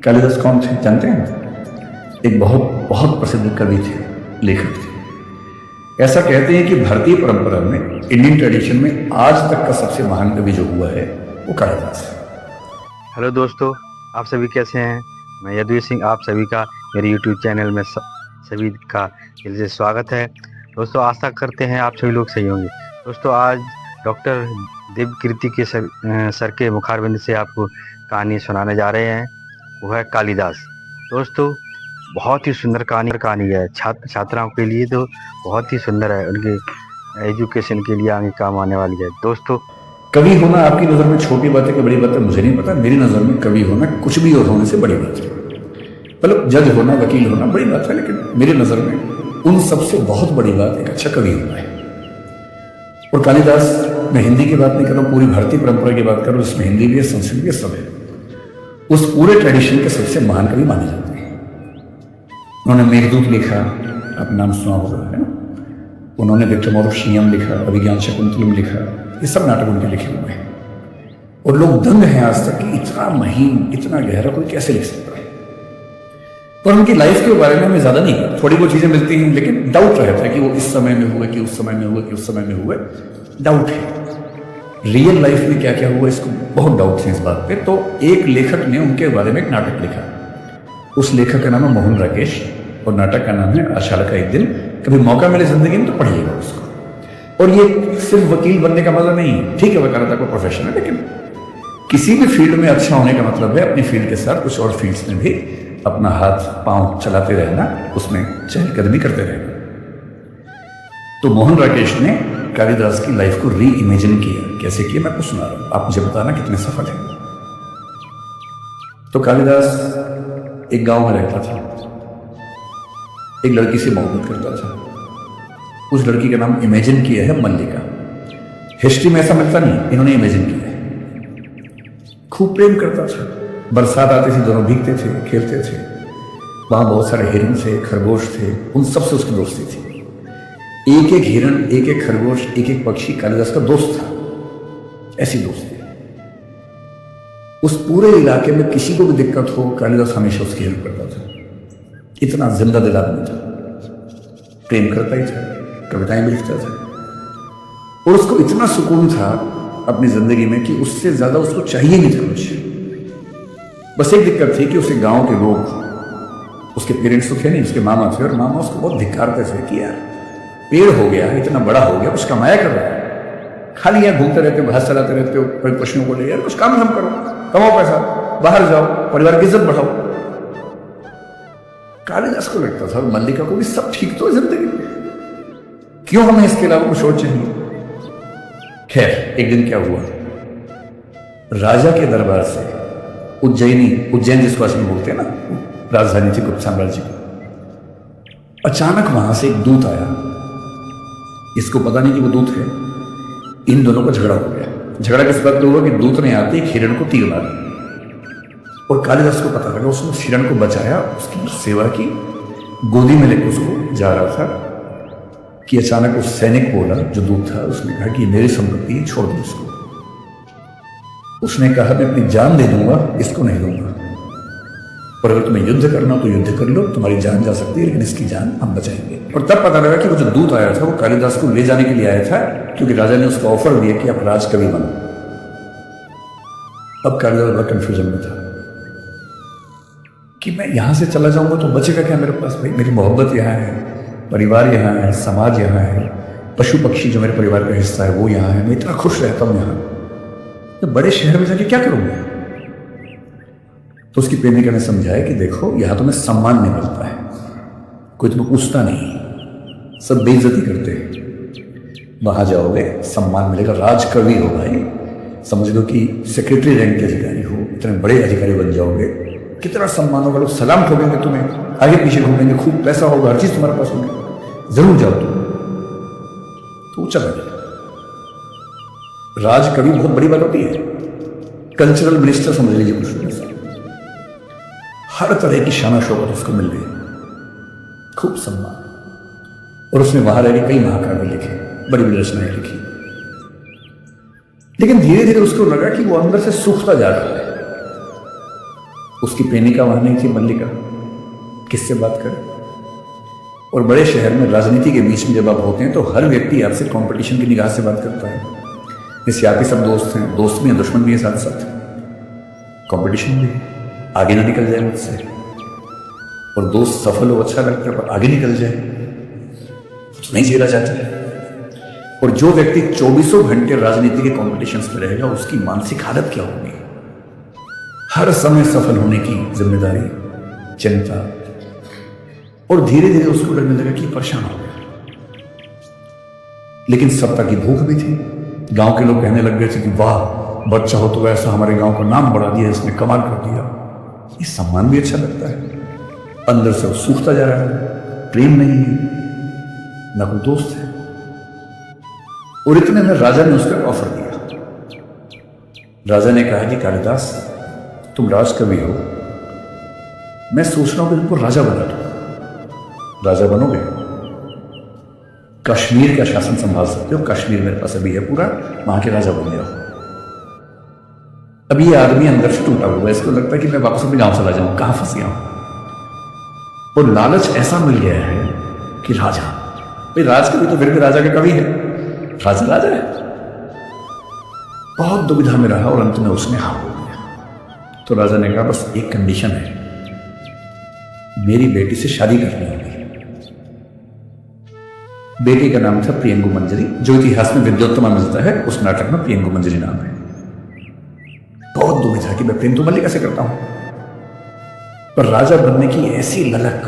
कालिदास कौन थे जानते हैं? एक बहुत बहुत प्रसिद्ध कवि थे, लेखक थे। ऐसा कहते हैं कि भारतीय परंपरा में, इंडियन ट्रेडिशन में आज तक का सबसे महान कवि जो हुआ है वो कालिदास है। हेलो दोस्तों, आप सभी कैसे हैं? मैं यदुवीर सिंह, आप सभी का मेरे यूट्यूब चैनल में सभी का दिल से स्वागत है। दोस्तों, आशा करते हैं आप सभी लोग सही होंगे। दोस्तों, आज डॉक्टर देवकीर्ति के सर के मुखारबिंद से आपको कहानी सुनाने जा रहे हैं। वो है कालिदास। दोस्तों, बहुत ही सुंदर कहानी है। छात्राओं के लिए तो बहुत ही सुंदर है, उनके एजुकेशन के लिए आगे काम आने वाली है। दोस्तों, कवि होना आपकी नज़र में छोटी बात है कि बड़ी बात है मुझे नहीं पता। मेरी नज़र में कवि होना कुछ भी और होने से बड़ी बात है। मतलब जज होना, वकील होना बड़ी बात है, लेकिन मेरी नज़र में उन सबसे बहुत बड़ी बात एक अच्छा कवि होना है। और कालिदास, मैं हिंदी की बात नहीं कर रहा हूँ, पूरी भारतीय परंपरा की बात कर रहा हूँ, जिसमें हिंदी भी है, संस्कृत भी है, सब है। उस पूरे ट्रेडिशन के सबसे महान कवि माने जाते हैं। उन्होंने मेघदूत लिखा, आप नाम सुना होगा, है ना। उन्होंने विक्रमोर्वशीयम लिखा, अभिज्ञान शकुंतलम लिखा, ये सब नाटक उनके लिखे हुए हैं। और लोग दंग हैं आज तक कि इतना महीन, इतना गहरा कोई कैसे लिख सकता है। पर उनकी लाइफ के बारे में हमें ज्यादा नहीं पता, थोड़ी बहुत चीजें मिलती हैं, लेकिन डाउट रहता है कि वो इस समय में हुए कि उस समय में हुए कि उस समय में हुए। डाउट है रियल लाइफ में क्या क्या हुआ, इसको बहुत डाउट है इस बात पे। तो एक लेखक ने उनके बारे में एक नाटक लिखा। उस लेखक का नाम है मोहन राकेश, और नाटक का नाम है आषाढ़ का एक दिन। कभी मौका मिले जिंदगी में तो पढ़िएगा उसको। और ये सिर्फ वकील बनने का मतलब नहीं, ठीक है वकालत का प्रोफेशन है, लेकिन किसी भी फील्ड में अच्छा होने का मतलब है अपनी फील्ड के साथ कुछ और फील्ड्स में भी अपना हाथ पांव चलाते रहना, उसमें चहलकदमी करते रहना। तो मोहन राकेश ने कालिदास की लाइफ को री इमेजिन किया। कैसे किया मैं आपको सुना रहा हूं, आप मुझे बताना कितने सफल है। तो कालिदास एक गांव में रहता था, एक लड़की से मोहब्बत करता था। उस लड़की का नाम इमेजिन किया है मल्लिका। हिस्ट्री में ऐसा मिलता नहीं, इन्होंने इमेजिन किया है। खूब प्रेम करता था, बरसात आती थी, दोनों भीगते थे, खेलते थे। वहां बहुत सारे हिरन थे, खरगोश थे, उन सबसे उसकी दोस्ती थी। एक एक हिरन, एक एक खरगोश, एक एक पक्षी कालिदास का दोस्त था। ऐसी दोस्ती। उस पूरे इलाके में किसी को भी दिक्कत हो, कालिदास हमेशा उसकी हेल्प करता था। इतना जिंदा दिल आदमी था, प्रेम करता ही था, कविताएं भी लिखता था। और उसको इतना सुकून था अपनी जिंदगी में कि उससे ज्यादा उसको चाहिए नहीं था कुछ। बस एक दिक्कत थी कि उसे गांव के लोग, उसके पेरेंट्स तो थे नहीं, उसके मामा थे, और मामा उसको बहुत धिक्कारते थे कि यार पेड़ हो गया, इतना बड़ा हो गया, कुछ कमाया कर रहा है, खाली यहाँ घूमते रहते हो, घास चलाते रहते हो, कोई पशुओं को ले, यार कुछ काम हम करो, कमाओ पैसा, बाहर जाओ, परिवार की इज्जत बढ़ाओ। कालिदास को लगता था, मल्लिका को भी सब ठीक तो है जिंदगी में, क्यों हमें इसके अलावा कुछ और चाहिए। खैर, एक दिन क्या हुआ, राजा के दरबार से उज्जैन जिसको असल में बोलते हैं ना, राजधानी थी गुप्त साम्राज्य की। अचानक वहां से एक दूत आया। इसको पता नहीं कि वो दूत है। इन दोनों का झगड़ा हो गया। झगड़ा किस बात पे हुआ कि दूत ने आते एक हिरण को तीर मारा, और कालिदास को पता लगा। उसने हिरण को बचाया, उसकी सेवा की, गोदी में लेकर उसको जा रहा था कि अचानक उस सैनिक बोला, जो दूत था, उसने कहा कि मेरी संपत्ति है, छोड़ दो इसको। उसने कहा मैं अपनी जान दे दूंगा, इसको नहीं दूंगा। और अगर तुम्हें युद्ध करना तो युद्ध कर लो, तुम्हारी जान जा सकती है, लेकिन इसकी जान हम बचाएंगे। और तब पता लगा कि वो जो दूत आया था वो कालिदास को ले जाने के लिए आया था, क्योंकि राजा ने उसको ऑफर दिया कि आप राजकवि बनो। अब कालिदास बड़ा कंफ्यूजन में था कि मैं यहां से चला जाऊंगा तो बचेगा क्या मेरे पास। भाई मेरी मोहब्बत यहाँ है, परिवार यहाँ है, समाज यहाँ है, पशु पक्षी जो मेरे परिवार का हिस्सा है वो यहाँ है, मैं इतना खुश रहता हूं यहाँ, तो बड़े शहर में जाके क्या करूंगा। तो उसकी प्रेमिका ने समझाया कि देखो यहां तुम्हें सम्मान नहीं मिलता है, कोई तुम्हें पूछता नहीं, सब बेइज्जती करते हैं। वहां जाओगे सम्मान मिलेगा, राजकवि हो भाई, समझ लो कि सेक्रेटरी रैंक के अधिकारी हो, इतने बड़े अधिकारी बन जाओगे, कितना सम्मान होगा, लोग सलाम ठोकेंगे तुम्हें, आगे पीछे घूमेंगे, खूब पैसा होगा, हर चीज तुम्हारे पास होगी, जरूर जाओ तुम। तो वो चला गया। राजकवि बहुत बड़ी बात होती है, कल्चरल मिनिस्टर समझ लीजिए कुछ ऐसा। हर तरह की शाना शौकत उसको मिल गई, खूब सम्मान। और उसने वहां रह कई महाकाव्य लिखे, बड़ी बड़ी रचनाएं लिखी। लेकिन धीरे धीरे उसको लगा कि वो अंदर से सूखता जा रहा है। उसकी प्रेमिका वहां नहीं थी, मल्लिका, किससे बात करें? और बड़े शहर में राजनीति के बीच में जब आप होते हैं तो हर व्यक्ति आपसे कंपटीशन की निगाह से बात करता है। जैसे आप ही सब दोस्त हैं, दोस्त भी हैं, दुश्मन भी है, साथ साथ कंपटीशन भी है, आगे ना निकल जाए मुझसे। और दोस्त सफल हो अच्छा लगता है, पर आगे निकल जाए तो नहीं झेला जाता है। और जो व्यक्ति 24 घंटे राजनीति के कॉम्पिटिशन्स में रहेगा उसकी मानसिक हालत क्या होगी? हर समय सफल होने की जिम्मेदारी, चिंता, और धीरे धीरे उसको लगने लगा कि परेशान हो गया। लेकिन सत्ता की भूख भी थी। गांव के लोग कहने लग गए थे कि वाह, बच्चा हो तो वैसा, हमारे गांव का नाम बढ़ा दिया, इसने कमाल कर दिया। ये सम्मान भी अच्छा लगता है। अंदर से वो सूखता जा रहा है, प्रेम नहीं है, ना कोई दोस्त है। और इतने में राजा ने उसका ऑफर दिया। राजा ने कहा कि कालिदास, तुम राजकवि हो, मैं सोच रहा हूं कि तुमको राजा बना दूं। राजा बनोगे, कश्मीर का शासन संभाल सकते हो, कश्मीर मेरे पास अभी है पूरा, वहां के राजा बन जाओ। अब ये आदमी अंदर से टूटा हुआ है, इसको लगता है कि मैं वापस अपने गांव चला जाऊं, कहां फंस गया हूं। और लालच ऐसा मिल गया है कि राजा, भाई राजकवि तो फिर भी राजा का कवि है, राजा राजा है। बहुत दुविधा में रहा और अंत में उसने हाँ बोल दिया। तो राजा ने कहा बस एक कंडीशन है, मेरी बेटी से शादी करनी होगी। बेटी का नाम था प्रियंगु मंजरी, जो इतिहास में विद्योत्तमा मिलता है, उस नाटक में प्रियंगु मंजरी नाम है। बहुत दुविधा कि मैं प्रियंगु मल्लिका से करता हूं, पर राजा बनने की ऐसी ललक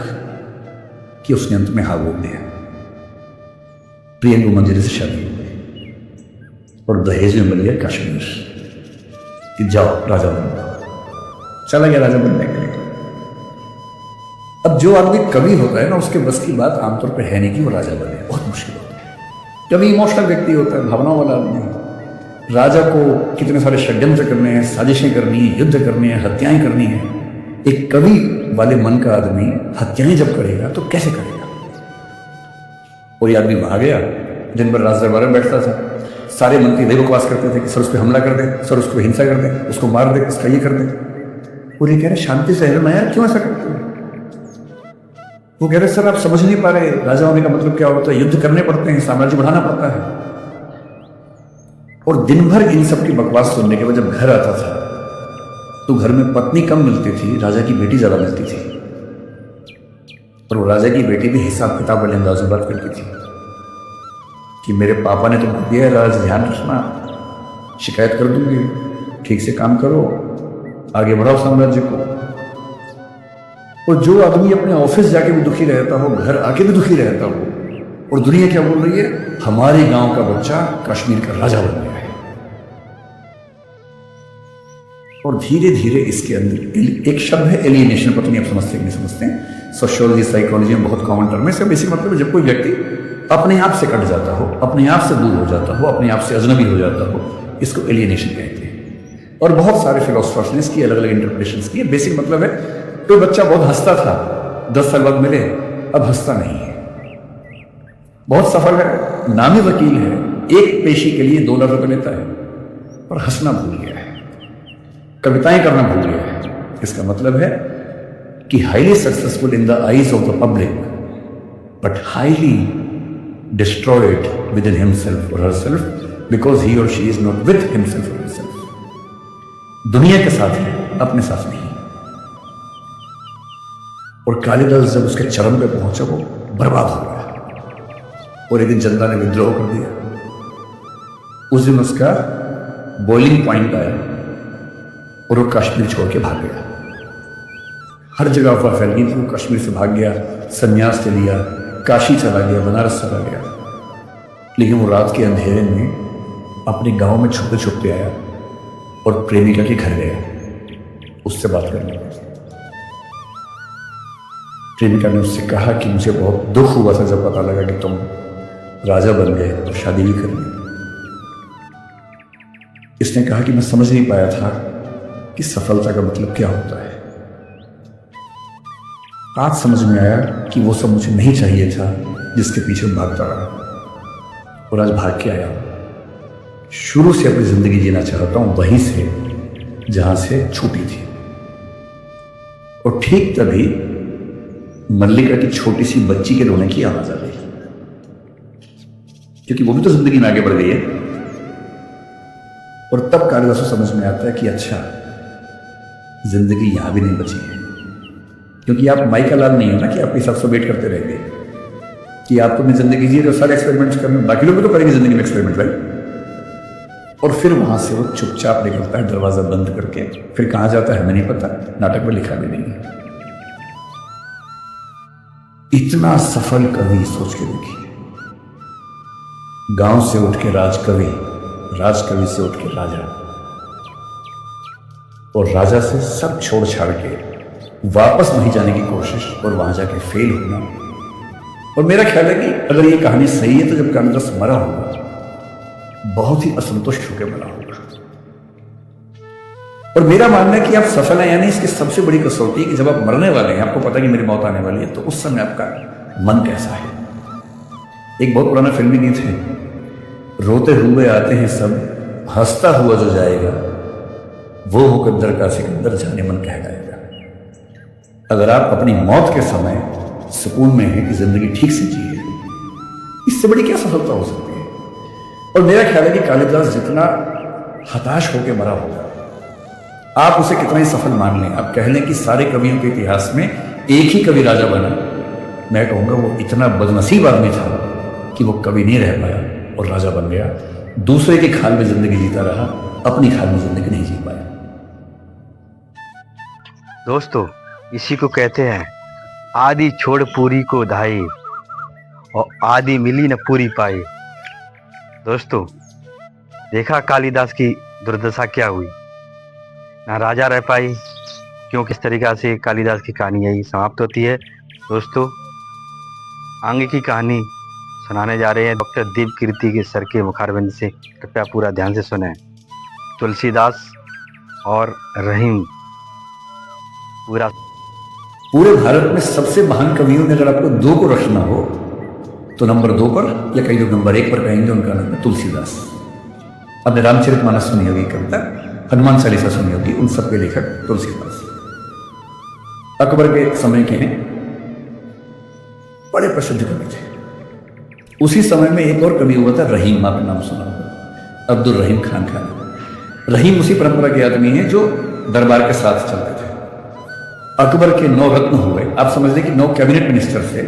कि उसने अंत में हाँ बोल दिया। प्रियंगु मंजरी से शादी हो गई और दहेज में मिल गया कश्मीर कि जाओ राजा बन जाओ। चला गया राजा बनने के लिए। अब जो आदमी कवि होता है ना, उसके बस की बात आमतौर पर है नहीं कि वो राजा बने, बहुत मुश्किल होता है। कवि इमोशनल व्यक्ति होता है, भावनाओं वाला आदमी। राजा को कितने सारे षड्यंत्र करने हैं, साजिशें करनी है, युद्ध करने हैं, हत्याएं करनी है। एक कवि वाले मन का आदमी हत्याएं जब करेगा तो कैसे करेगा? और ये आदमी वहां गया, दिन भर राज दरबार में बैठता था। सारे मंत्री वही बकवास करते थे कि सर उस पर हमला कर दे, सर उसको हिंसा कर दे, उसको मार दे, उसका ये कर दे। और ये कह रहे शांति से रहना यार, क्यों ऐसा करते हो? वो कह रहे सर आप समझ नहीं पा रहे, राजा होने का मतलब क्या होता है, युद्ध करने पड़ते हैं, साम्राज्य बढ़ाना पड़ता है। और दिन भर इन सब की बकवास सुनने के बाद जब घर आता था तो घर में पत्नी कम मिलती थी, राजा की बेटी ज्यादा मिलती थी। और वो राजा की बेटी भी हिसाब किताब वाले अंदाज में बात करती थी कि मेरे पापा ने तुमको दिया है राज, ध्यान रखना, शिकायत कर दूंगी, ठीक से काम करो, आगे बढ़ाओ साम्राज्य को। और जो आदमी अपने ऑफिस जाके भी दुखी रहता हो, घर आके भी दुखी रहता हो, और दुनिया क्या बोल रही है, हमारे गांव का बच्चा कश्मीर का राजा बन गया है। और धीरे धीरे इसके अंदर एक शब्द है एलियनेशन, पता नहीं आप समझते कि नहीं समझते हैं, सोशियोलॉजी साइकोलॉजी में बहुत कॉमन टर्म है। इसका बेसिक मतलब है जब कोई व्यक्ति अपने आप से कट जाता हो, अपने आप से दूर हो जाता हो, अपने आप से अजनबी हो जाता हो, इसको एलियनेशन कहते हैं। और बहुत सारे फिलोसफर्स ने इसकी अलग अलग इंटरप्रिटेशंस की है। बेसिक मतलब है कोई बच्चा बहुत हंसता था, 10 साल बाद मिले, अब हंसता नहीं है, बहुत सफल है, नामी वकील है, एक पेशी के लिए 2 लाख रुपए लेता है, पर हंसना भूल गया है, कविताएं करना भूल गया है। इसका मतलब है कि highly successful in the eyes of the public but highly destroyed with in himself और हरसेल्फ बिकॉज ही और she is not with himself और हरसेल्फ। दुनिया के साथ है, अपने साथ नहीं। और कालिदास जब उसके चरम पे पहुंचा वो बर्बाद हो गया। और एक दिन जनता ने विद्रोह कर दिया। उस दिन उसका बॉइलिंग पॉइंट आया और वो कश्मीर छोड़ के भाग गया। हर जगह अफवाह फैल गई थी, वो कश्मीर से भाग गया, संन्यास ले लिया, काशी चला गया, बनारस चला गया। लेकिन वो रात के अंधेरे में अपने गांव में छुपते छुपते आया और प्रेमिका के घर गया उससे बात करने के लिए। प्रेमिका ने उससे कहा कि मुझे बहुत दुख हुआ था जब पता लगा कि तुम राजा बन गए और शादी भी कर ली। इसने कहा कि मैं समझ नहीं पाया था कि सफलता का मतलब क्या होता है। आज समझ में आया कि वो सब मुझे नहीं चाहिए था जिसके पीछे भागता रहा, और आज भाग के आया। शुरू से अपनी जिंदगी जीना चाहता हूं वहीं से जहां से छूटी थी। और ठीक तभी मल्लिका की छोटी सी बच्ची के रोने की आवाज आ गई, क्योंकि वो भी तो जिंदगी में आगे बढ़ गई है। और तब कालिदास को समझ में आता है कि अच्छा, जिंदगी यहां भी नहीं बची है। क्योंकि आप माई का लाल नहीं हो ना कि आपके हिसाब से वेट करते रहेंगे कि आप अपनी जिंदगी जी रहे हो, सारे एक्सपेरिमेंट्स करने, बाकी लोग भी तो करेंगे जिंदगी में एक्सपेरिमेंट, राइट। और फिर वहां से वो चुपचाप निकलता है दरवाजा बंद करके। फिर कहां जाता है हमें नहीं पता, नाटक में लिखा भी नहीं है। इतना सफल कवि सोच के देखिए, गांव से उठ के राजकवि, राजकवि से उठ के राजा, और राजा से सब छोड़ छाड़ के वापस वहीं जाने की कोशिश और वहां जाके फेल होना। और मेरा ख्याल है कि अगर ये कहानी सही है तो जब कालिदास मरा होगा बहुत ही असंतुष्ट होकर मरा होगा। और मेरा मानना है कि आप सफल हैं, यानी इसकी सबसे बड़ी कसौटी कि जब आप मरने वाले हैं, आपको पता है कि मेरी मौत आने वाली है, तो उस समय आपका मन कैसा है। एक बहुत पुराना फिल्मी गीत है, रोते हुए आते हैं सब, हंसता हुआ जो जाएगा वो होकर दर का सिकंदर, जाने मन कहलाएगा। अगर आप अपनी मौत के समय सुकून में हैं कि जिंदगी ठीक से जी है, इससे बड़ी क्या सफलता हो सकती है। और मेरा ख्याल है कि कालिदास जितना हताश होकर मरा होगा, आप उसे कितना ही सफल मान लें, आप कह लें कि सारे कवियों के इतिहास में एक ही कवि राजा बना, मैं कहूंगा वो इतना बदनसीब आदमी था कि वो कवि नहीं रह पाया और राजा बन गया। दूसरे के ख्याल में जिंदगी जीता रहा, अपनी ख्याल में जिंदगी नहीं जी पाया। दोस्तों, इसी को कहते हैं आदि छोड़ पूरी को धाई, और आदि मिली न पूरी पाई। दोस्तों, देखा कालिदास की दुर्दशा क्या हुई, ना राजा रह पाई। क्यों, किस तरीका से कालिदास की कहानी यही समाप्त होती है। दोस्तों, आगे की कहानी सुनाने जा रहे हैं डॉक्टर दीप कीर्ति के सर के मुखारबिंद से, कृपया पूरा ध्यान से सुनें। तुलसीदास और रहीम। पूरे भारत में सबसे महान कवियों में अगर आपको दो को रखना हो तो नंबर 2 पर, या कई लोग नंबर 1 पर कहेंगे, उनका नाम है तुलसीदास। आपने रामचरितमानस सुनी होगी कविता, हनुमान चालीसा सुनी होगी, उन सबके लेखक तुलसीदास अकबर के समय के हैं, बड़े प्रसिद्ध कवि थे। उसी समय में एक और कवि हुआ था रहीम, आपने नाम सुना होगा, अब्दुल रहीम खान। रहीम उसी परंपरा के आदमी हैं जो दरबार के साथ चलते थे। अकबर के 9 रत्न हुए, आप समझ लें कि 9 कैबिनेट मिनिस्टर थे।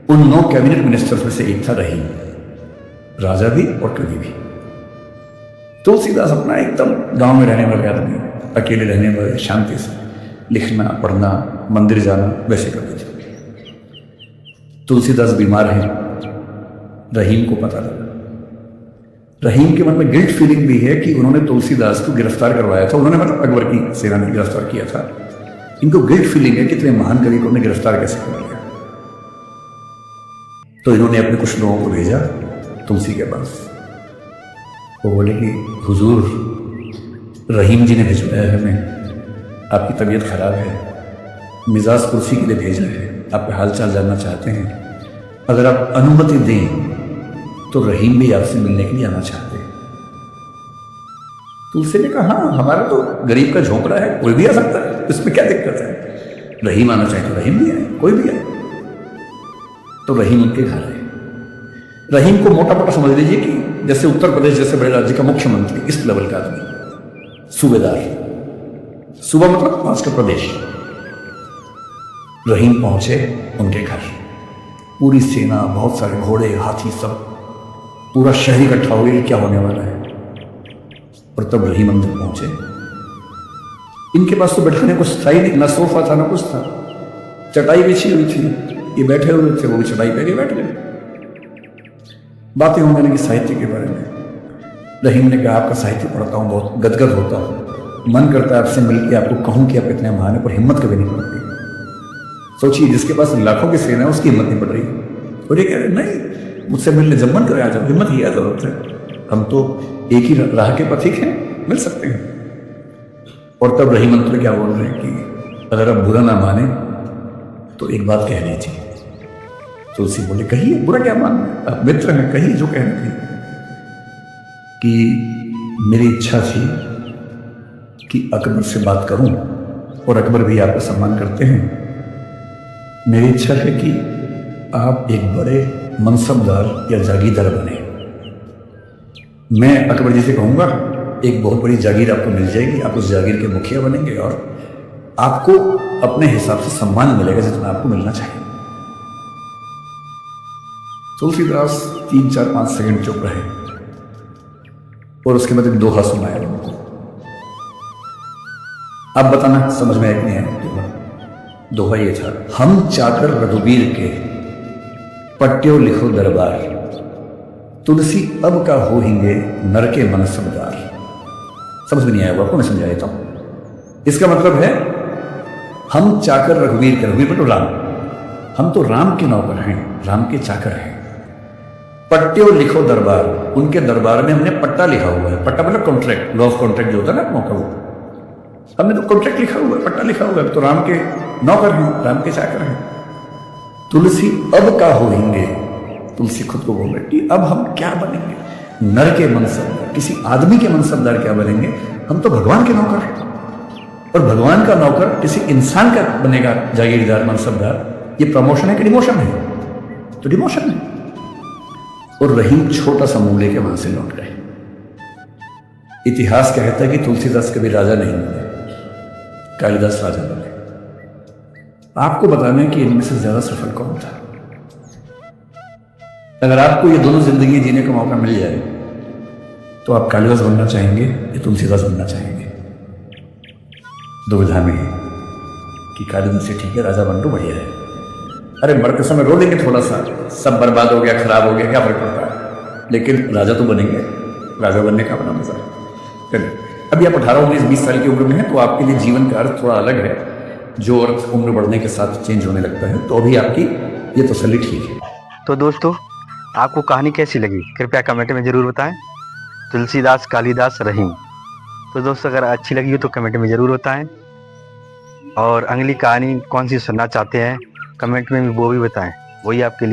उन 9 कैबिनेट मिनिस्टर्स में से एक था रहीम, राजा भी और कवि भी। तुलसीदास अपना एकदम गांव में रहने वाले आदमी, अकेले रहने वाले, शांति से लिखना पढ़ना, मंदिर जाना, वैसे कवि थे। तुलसीदास बीमार हैं, रहीम को पता लगा। रहीम के मन में गिल्ट फीलिंग भी है कि उन्होंने तुलसीदास को गिरफ्तार करवाया था, उन्होंने मतलब अकबर की सेना ने गिरफ्तार किया था। इनको गिल्ट फीलिंग है कि इतने महान कवि को उन्हें गिरफ्तार कैसे कर लिया। तो इन्होंने अपने कुछ लोगों को भेजा तुलसी के पास। वो बोले कि हुजूर, रहीम जी ने भिजवाया है हमें, आपकी तबीयत खराब है, मिजाज कुर्सी के लिए भेजा है, आपका हालचाल जानना चाहते हैं, अगर आप अनुमति दें तो रहीम भी आपसे मिलने के लिए आना चाहते हैं। तुलसी ने कहा, हाँ, हमारा तो गरीब का झोंपड़ा है, कोई भी आ सकता है, इसमें क्या दिक्कत है। रहीम आना चाहे तो रहीम भी आए, कोई भी आए। तो रहीम उनके घर आए। रहीम को मोटा मोटा समझ लीजिए कि जैसे उत्तर प्रदेश जैसे बड़े राज्य का मुख्यमंत्री, इस लेवल का आदमी, सूबेदार। सूबा मतलब पास का प्रदेश। रहीम पहुंचे उनके घर, पूरी सेना, बहुत सारे घोड़े, हाथी, सब पूरा शहर इकट्ठा हो गया, क्या होने वाला है। और तब रहीम अंदर पहुंचे। इनके पास तो बैठने को था ही नहीं, ना सोफा था ना कुछ था, चटाई बिछी हुई थी, ये बैठे हुए थे, वो भी चटाई पे बैठ गए। बातें होने लगी साहित्य के बारे में। रहीम ने कहा, आपका साहित्य पढ़ता हूँ, बहुत गदगद होता हूँ, मन करता है आपसे मिलकर आपको कहूँ कि आप इतने महान है, पर हिम्मत कभी नहीं पड़ती। सोचिए, जिसके पास लाखों की सेना है उसकी हिम्मत नहीं पड़ रही, और ये कह रहे नहीं, मुझसे मिलने जब मन करे आ जाओ, हिम्मत ही जरूरत है, हम तो एक ही राह के पथिक हैं, मिल सकते हैं। और तब रहीम अंतर क्या बोल रहे हैं कि अगर आप बुरा ना माने तो एक बात कह लीजिए। तुलसी बोले, कहिए, बुरा क्या मानना है, आप मित्र हैं, कहिए जो कहना कहिए। कि मेरी इच्छा थी कि अकबर से बात करूं और अकबर भी आपका सम्मान करते हैं। मेरी इच्छा है कि आप एक बड़े मनसबदार या जागीरदार बने। मैं अकबर जी से कहूँगा एक बहुत बड़ी जागीर आपको मिल जाएगी, आप उस जागीर के मुखिया बनेंगे और आपको अपने हिसाब से सम्मान मिलेगा जितना आपको मिलना चाहिए। तुलसीदास 3, 4, 5 सेकंड चुप रहे और उसके बाद एक दोहा सुनाया उनको। अब बताना समझ में आया कि नहीं आया। दोहा ये था, हम चाकर रघुबीर के पट्टियों लिखो दरबार, तुलसी अब का हो हिंगे नर के मन समदार। समझ में नहीं आया आपको, मैं समझा देता हूं। इसका मतलब है हम चाकर रघुवीर के, रघुवीर मतलब राम, हम तो राम के नौकर हैं, राम के चाकर हैं। पट्टियों लिखो दरबार, उनके दरबार में हमने पट्टा लिखा हुआ है। पट्टा मतलब कॉन्ट्रैक्ट, लॉ ऑफ कॉन्ट्रैक्ट जो होता है ना मौका, वो हमने तो कॉन्ट्रैक्ट लिखा हुआ है, पट्टा लिखा हुआ है। तो राम के नौकर हैं, राम के चाकर हैं। तुलसी अब का होंगे, तुलसी खुद को बोल रही अब हम क्या बनेंगे, नर के मनसबदार, किसी आदमी के मनसबदार क्या बनेंगे, हम तो भगवान के नौकर हैं। और भगवान का नौकर किसी इंसान का बनेगा जागीरदार, मनसबदार। ये प्रमोशन है कि डिमोशन है? तो डिमोशन है। और रहीम छोटा सा मुंह लेके वहां से लौट गए। इतिहास कहता है कि तुलसीदास कभी राजा नहीं बने, कालिदास राजा बने। आपको बताना है कि इनमें से ज्यादा सफल कौन था। अगर आपको ये दोनों जिंदगी जीने का मौका मिल जाए तो आप कालिदास बनना चाहेंगे या तुलसीदास बनना चाहेंगे? दुविधा में है कि कालिदास से ठीक है राजा बन लो, बढ़िया है। अरे मरते समय रो देंगे थोड़ा सा, सब बर्बाद हो गया, खराब हो गया, क्या फर्क पड़ता है, लेकिन राजा तो बनेंगे। राजा बनने का अपना मजा है। चलिए, अभी आप 18, 19, 20 साल की उम्र में हैं तो आपके लिए जीवन का अर्थ थोड़ा अलग है, जो अर्थ उम्र बढ़ने के साथ चेंज होने लगता है। तो अभी आपकी ये तसल्ली ठीक है। तो दोस्तों, आपको कहानी कैसी लगी कृपया कमेंट में ज़रूर बताएं। तुलसीदास, कालिदास, रहीम। तो दोस्तों, अगर अच्छी लगी हो तो कमेंट में ज़रूर बताएं। और अगली कहानी कौन सी सुनना चाहते हैं कमेंट में भी वो भी बताएं, वही आपके लिए